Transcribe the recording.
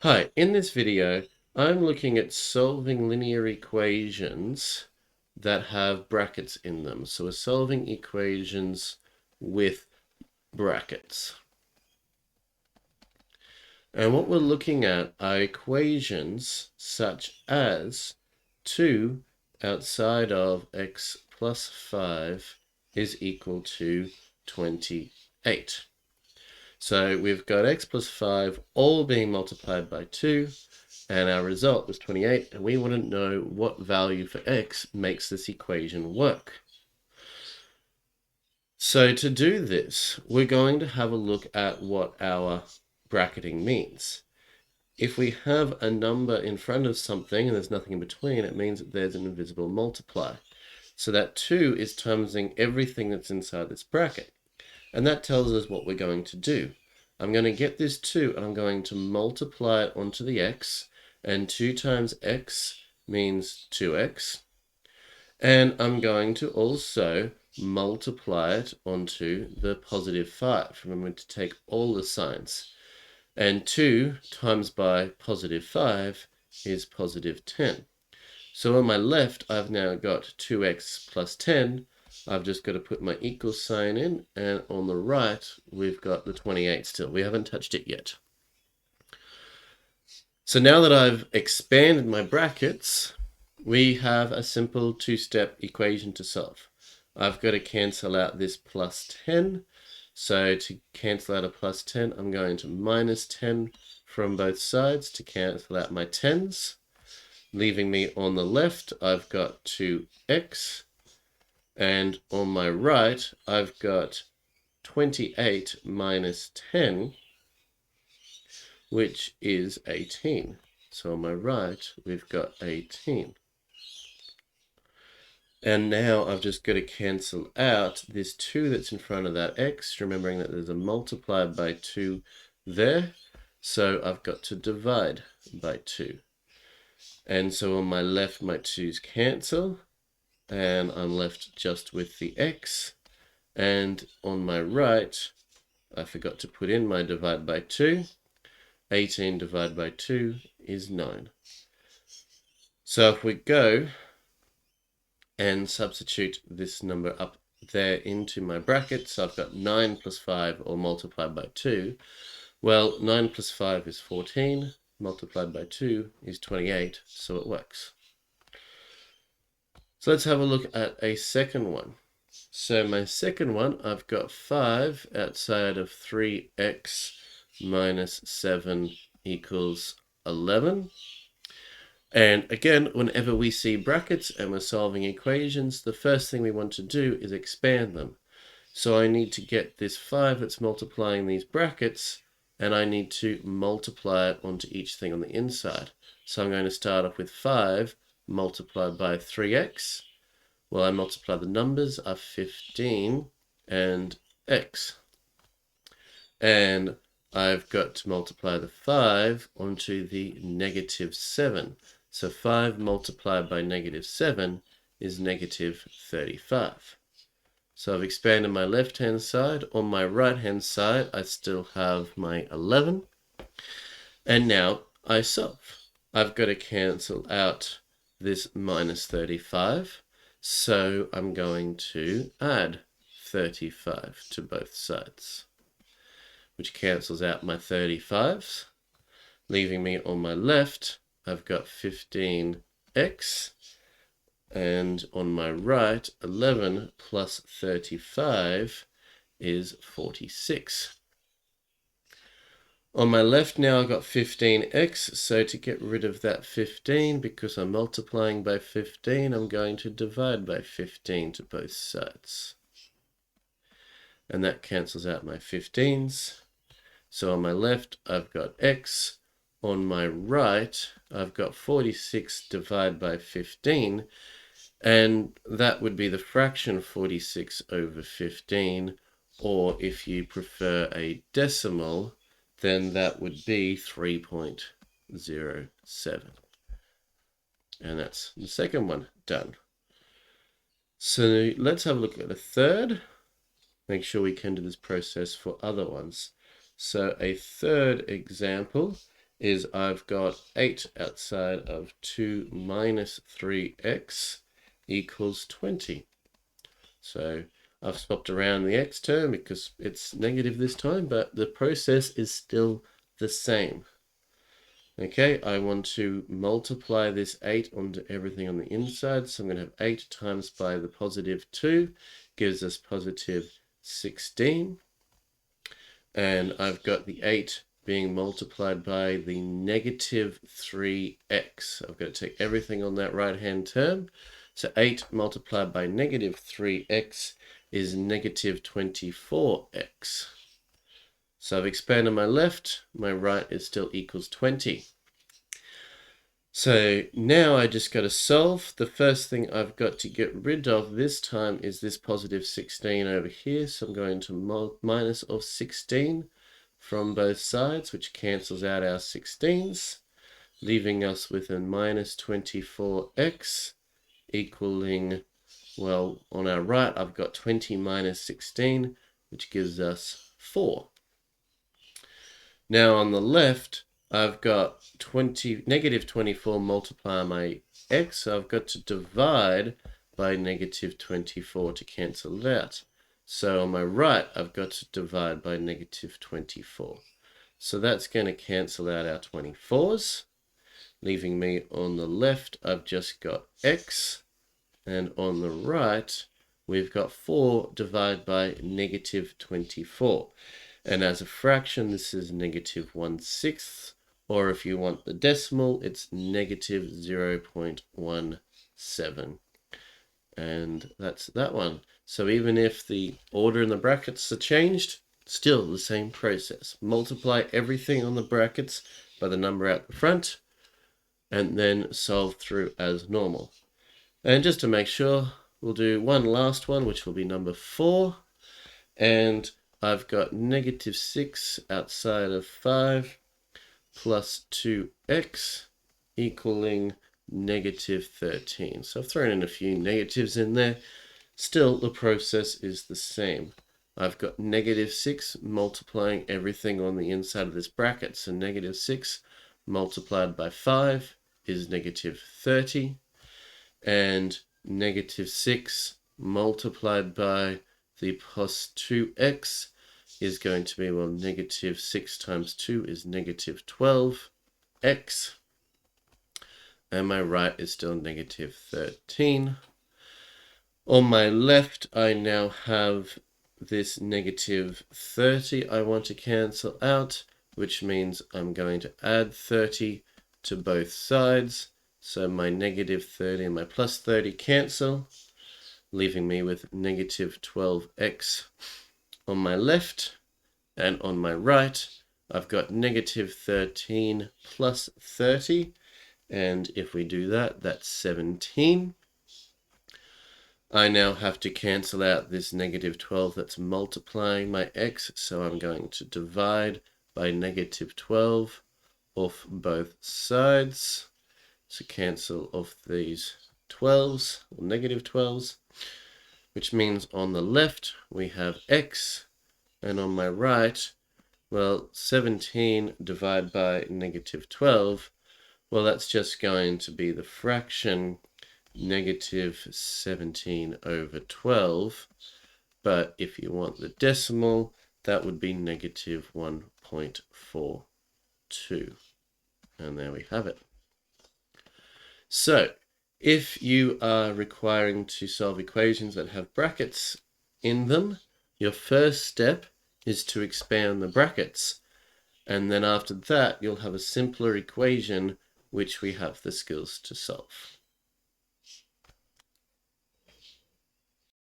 Hi, in this video, I'm looking at solving linear equations that have brackets in them. So we're solving equations with brackets. And what we're looking at are equations such as 2 outside of x plus 5 is equal to 28. So we've got x plus 5 all being multiplied by 2, and our result was 28, and we want to know what value for x makes this equation work. So to do this, we're going to have a look at what our bracketing means. If we have a number in front of something and there's nothing in between, it means that there's an invisible multiplier. So that 2 is timesing everything that's inside this bracket. And that tells us what we're going to do. I'm going to get this 2 and I'm going to multiply it onto the x. And 2 times x means 2x. And I'm going to also multiply it onto the positive 5. Remember to take all the signs. And 2 times by positive 5 is positive 10. So on my left, I've now got 2x plus 10. I've just got to put my equal sign in, and on the right, we've got the 28 still. We haven't touched it yet. So now that I've expanded my brackets, we have a simple two-step equation to solve. I've got to cancel out this plus 10. So to cancel out a plus 10, I'm going to minus 10 from both sides to cancel out my 10s. Leaving me on the left, I've got 2x. And on my right, I've got 28 minus 10, which is 18. So on my right, we've got 18. And now I've just got to cancel out this 2 that's in front of that x, remembering that there's a multiplier by 2 there. So I've got to divide by 2. And so on my left, my 2's cancel, and I'm left just with the x. And on my right, I forgot to put in my divide by 2. 18 divided by 2 is 9. So if we go and substitute this number up there into my brackets, so I've got 9 plus 5 or multiplied by 2. Well, 9 plus 5 is 14, multiplied by 2 is 28, so it works. So let's have a look at a second one. So my second one, I've got 5 outside of 3x minus 7 equals 11. And again, whenever we see brackets and we're solving equations, the first thing we want to do is expand them. So I need to get this 5 that's multiplying these brackets, and I need to multiply it onto each thing on the inside. So I'm going to start off with 5 multiplied by 3x. Well, I multiply the numbers are 15 and x. And I've got to multiply the 5 onto the negative 7. So 5 multiplied by negative 7 is negative 35. So I've expanded my left-hand side. On my right-hand side, I still have my 11. And now I solve. I've got to cancel out this minus 35. So I'm going to add 35 to both sides, which cancels out my 35s, leaving me on my left, I've got 15x, and on my right, 11 plus 35 is 46. On my left now, I've got 15x, so to get rid of that 15, because I'm multiplying by 15, I'm going to divide by 15 to both sides. And that cancels out my 15s. So on my left, I've got x. On my right, I've got 46 divided by 15. And that would be the fraction 46 over 15. Or if you prefer a decimal, then that would be 3.07. And that's the second one done. So let's have a look at a third. Make sure we can do this process for other ones. So a third example is I've got 8 outside of 2 minus 3x equals 20. So I've swapped around the x term because it's negative this time, but the process is still the same. Okay, I want to multiply this 8 onto everything on the inside. So I'm going to have 8 times by the positive 2, gives us positive 16. And I've got the 8 being multiplied by the negative 3x. I've got to take everything on that right-hand term. So 8 multiplied by negative 3x is negative 24x. So I've expanded my left, my right is still equals 20. So now I just got to solve. The first thing I've got to get rid of this time is this positive 16 over here. So I'm going to minus of 16 from both sides, which cancels out our 16s, leaving us with a minus 24x equaling, well, on our right, I've got 20 minus 16, which gives us 4. Now on the left, I've got negative 24 multiply my x, so I've got to divide by negative 24 to cancel it out. So on my right, I've got to divide by negative 24. So that's going to cancel out our 24s, leaving me on the left, I've just got x, and on the right, we've got 4 divided by negative 24. And as a fraction, this is negative 1/6, or if you want the decimal, it's negative 0.17. And that's that one. So even if the order in the brackets are changed, still the same process. Multiply everything on the brackets by the number out the front, and then solve through as normal. And just to make sure, we'll do one last one, which will be number 4. And I've got negative 6 outside of 5 plus 2x equaling negative 13. So I've thrown in a few negatives in there. Still, the process is the same. I've got negative 6 multiplying everything on the inside of this bracket. So negative 6 multiplied by 5 is negative 30. And negative 6 multiplied by the plus 2x is going to be, well, negative 6 times 2 is negative 12x. And my right is still negative 13. On my left, I now have this negative 30 I want to cancel out, which means I'm going to add 30 to both sides. So my negative 30 and my plus 30 cancel, leaving me with negative 12x on my left. And on my right, I've got negative 13 plus 30. And if we do that, that's 17. I now have to cancel out this negative 12 that's multiplying my x. So I'm going to divide by negative 12 off both sides. So cancel off these 12s, or negative 12s, which means on the left we have x, and on my right, well, 17 divided by negative 12, well, that's just going to be the fraction negative 17 over 12, but if you want the decimal, that would be negative 1.42, and there we have it. So, if you are requiring to solve equations that have brackets in them, your first step is to expand the brackets. And then after that, you'll have a simpler equation which we have the skills to solve.